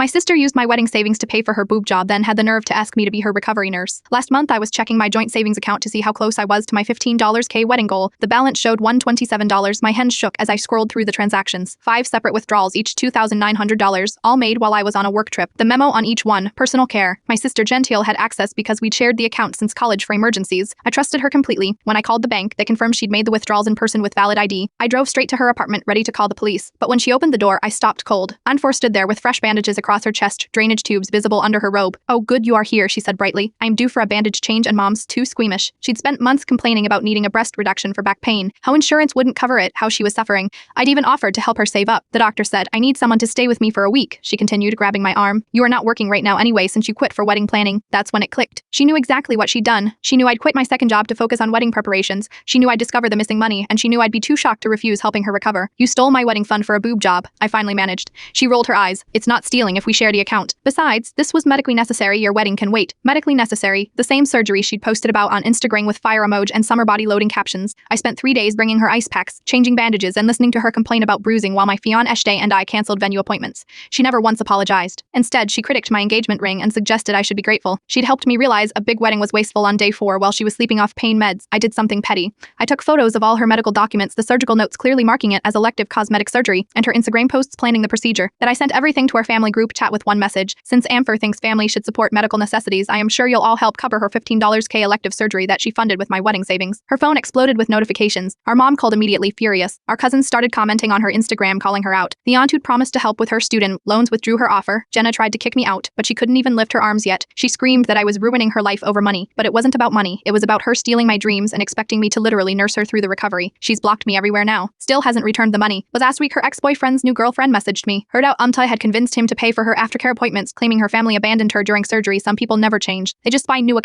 My sister used my wedding savings to pay for her boob job, then had the nerve to ask me to be her recovery nurse. Last month, I was checking my joint savings account to see how close I was to my $15K wedding goal. The balance showed $127. My hands shook as I scrolled through the transactions. 5 separate withdrawals, each $2,900, all made while I was on a work trip. The memo on each one: personal care. My sister Gentile had access because we'd shared the account since college for emergencies. I trusted her completely. When I called the bank, they confirmed she'd made the withdrawals in person with valid ID. I drove straight to her apartment, ready to call the police. But when she opened the door, I stopped cold. Anfor stood there with fresh bandages across her chest, drainage tubes visible under her robe. "Oh, good, you are here," she said brightly. "I'm due for a bandage change and Mom's too squeamish." She'd spent months complaining about needing a breast reduction for back pain, how insurance wouldn't cover it, how she was suffering. I'd even offered to help her save up. The doctor said, "I need someone to stay with me for a week," she continued, grabbing my arm. "You are not working right now anyway since you quit for wedding planning." That's when it clicked. She knew exactly what she'd done. She knew I'd quit my second job to focus on wedding preparations. She knew I'd discover the missing money, and she knew I'd be too shocked to refuse helping her recover. "You stole my wedding fund for a boob job," I finally managed. She rolled her eyes. "It's not stealing if we share the account. Besides, this was medically necessary. Your wedding can wait." Medically necessary, the same surgery she'd posted about on Instagram with fire emoji and summer body loading captions. I spent 3 days bringing her ice packs, changing bandages, and listening to her complain about bruising while my fiancé and I canceled venue appointments. She never once apologized. Instead, she critiqued my engagement ring and suggested I should be grateful. She'd helped me realize a big wedding was wasteful on day 4 while she was sleeping off pain meds. I did something petty. I took photos of all her medical documents, the surgical notes clearly marking it as elective cosmetic surgery, and her Instagram posts planning the procedure. Then I sent everything to our family group chat with one message: "Since Anfor thinks family should support medical necessities, I am sure you'll all help cover her $15K elective surgery that she funded with my wedding savings." Her phone exploded with notifications. Our mom called immediately, furious. Our cousins started commenting on her Instagram, calling her out. The aunt who'd promised to help with her student loans withdrew her offer. Jenna tried to kick me out, but she couldn't even lift her arms yet. She screamed that I was ruining her life over money. But it wasn't about money. It was about her stealing my dreams and expecting me to literally nurse her through the recovery. She's blocked me everywhere now. Still hasn't returned the money. But last week, her ex-boyfriend's new girlfriend messaged me. Heard out Umtai had convinced him to pay for her aftercare appointments, claiming her family abandoned her during surgery. Some people never change. They just find new accounts.